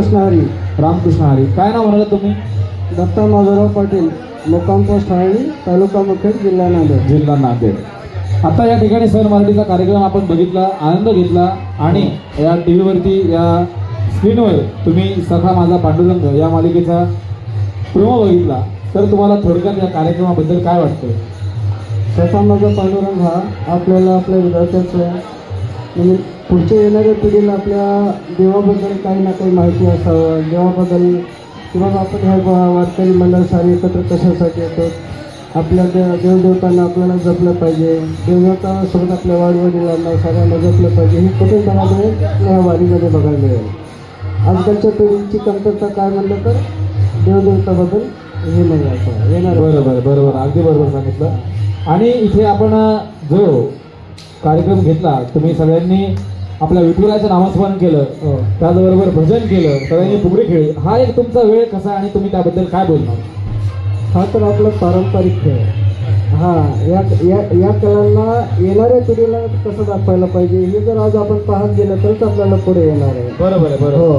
कृष्ण हरी. रामकृष्ण हरी. काय नाव म्हणाला तुम्ही? दत्ता माधवराव पाटील, मुक्काम पोस्ट हळणी, तालुका मुखेड, जिल्हा नांदेड. जिल्हा नांदेड. आता या ठिकाणी सण मराठीचा कार्यक्रम आपण बघितला, आनंद घेतला आणि या टी व्हीवरती या स्क्रीनवर तुम्ही सखा माझा पांडुरंग या मालिकेचा प्रोमो बघितला. तर तुम्हाला थोडक्यात या कार्यक्रमाबद्दल काय वाटतं? स्वतः माझा पांडुरंग हा आपल्याला आपल्या विद्यार्थ्याचं म्हणजे पुढच्या येणाऱ्या पिढीला आपल्या देवाबद्दल काही ना काही माहिती असावं, देवाबद्दल किंवा आपण ह्या वारकरी मंडळ सारे एकत्र कशासाठी येतो, आपल्या देवदेवतांना आपल्याला जपलं पाहिजे, देवदेवतांसोबत आपल्या वाडवडिलांना सगळ्यांना जपलं पाहिजे. हे कुटुंबामध्ये आपल्या ह्या वारीमध्ये बघायला मिळेल. आजकालच्या पिढीची कमतरता काय म्हणलं तर देवदेवताबद्दल हे नाही असं येणार. बरोबर, अगदी बरोबर सांगितलं. आणि इथे आपण जो कार्यक्रम घेतला, तुम्ही सगळ्यांनी आपल्या विठुराचं नामस्मरण केलं, त्याचबरोबर भजन केलं, सगळ्यांनी फुगडी खेळली. हा एक तुमचा वेळ कसा आणि तुम्ही त्याबद्दल काय बोलणार? हा तर आपला पारंपरिक खेळ आहे. हां, या कलांना येणाऱ्या पिढीला कसं दाखवायला पाहिजे हे जर आज आपण पाहत गेलं तरच आपल्याला पुढे येणार आहे. बरोबर. हो,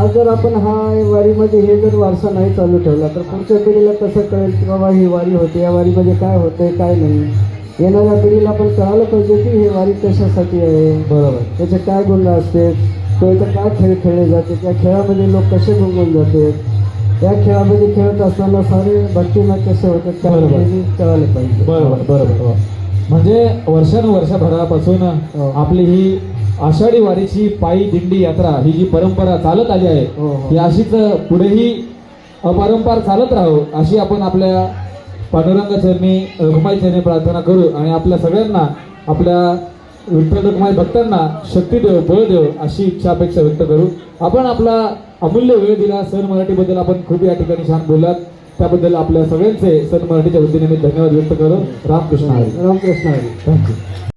आज जर आपण हा वारीमध्ये हे जर वारसा नाही चालू ठेवला तर पुढच्या पिढीला कसं कळेल की बाबा ही वारी होते, या वारीमध्ये काय होतंय काय नाही. येणाऱ्या पिढीला पण कळायला पाहिजे की ही वारी कशासाठी आहे, बरोबर, त्याचे काय गुण असते, तो इथं काय खेळ खेळले जाते, त्या खेळामध्ये लोक कसे गुंगून जाते, त्या खेळामध्ये खेळत असताना सारे भक्तिमय कसे होते त्याबद्दल कळायला पाहिजे. बरोबर. म्हणजे वर्षानुवर्षभरापासून आपली ही आषाढी वारीची पायी दिंडी यात्रा ही जी परंपरा चालत आली आहे, ही अशीच पुढेही अपरंपार चालत राहो अशी आपण आपल्या पांडुरंग चरणी रखुमाई चरणी प्रार्थना करू आणि आपल्या सगळ्यांना, आपल्या विठ्ठल रखुमाई भक्तांना शक्ती देव, बळ देव अशी इच्छा अपेक्षा व्यक्त करू. आपण आपला अमूल्य वेळ दिला. सण मराठीबद्दल आपण खूप या ठिकाणी छान बोललात, त्याबद्दल आपल्या सगळ्यांचे सण मराठीच्या वतीने मी धन्यवाद व्यक्त करू. रामकृष्ण हरी. रामकृष्ण हरी. थँक्यू.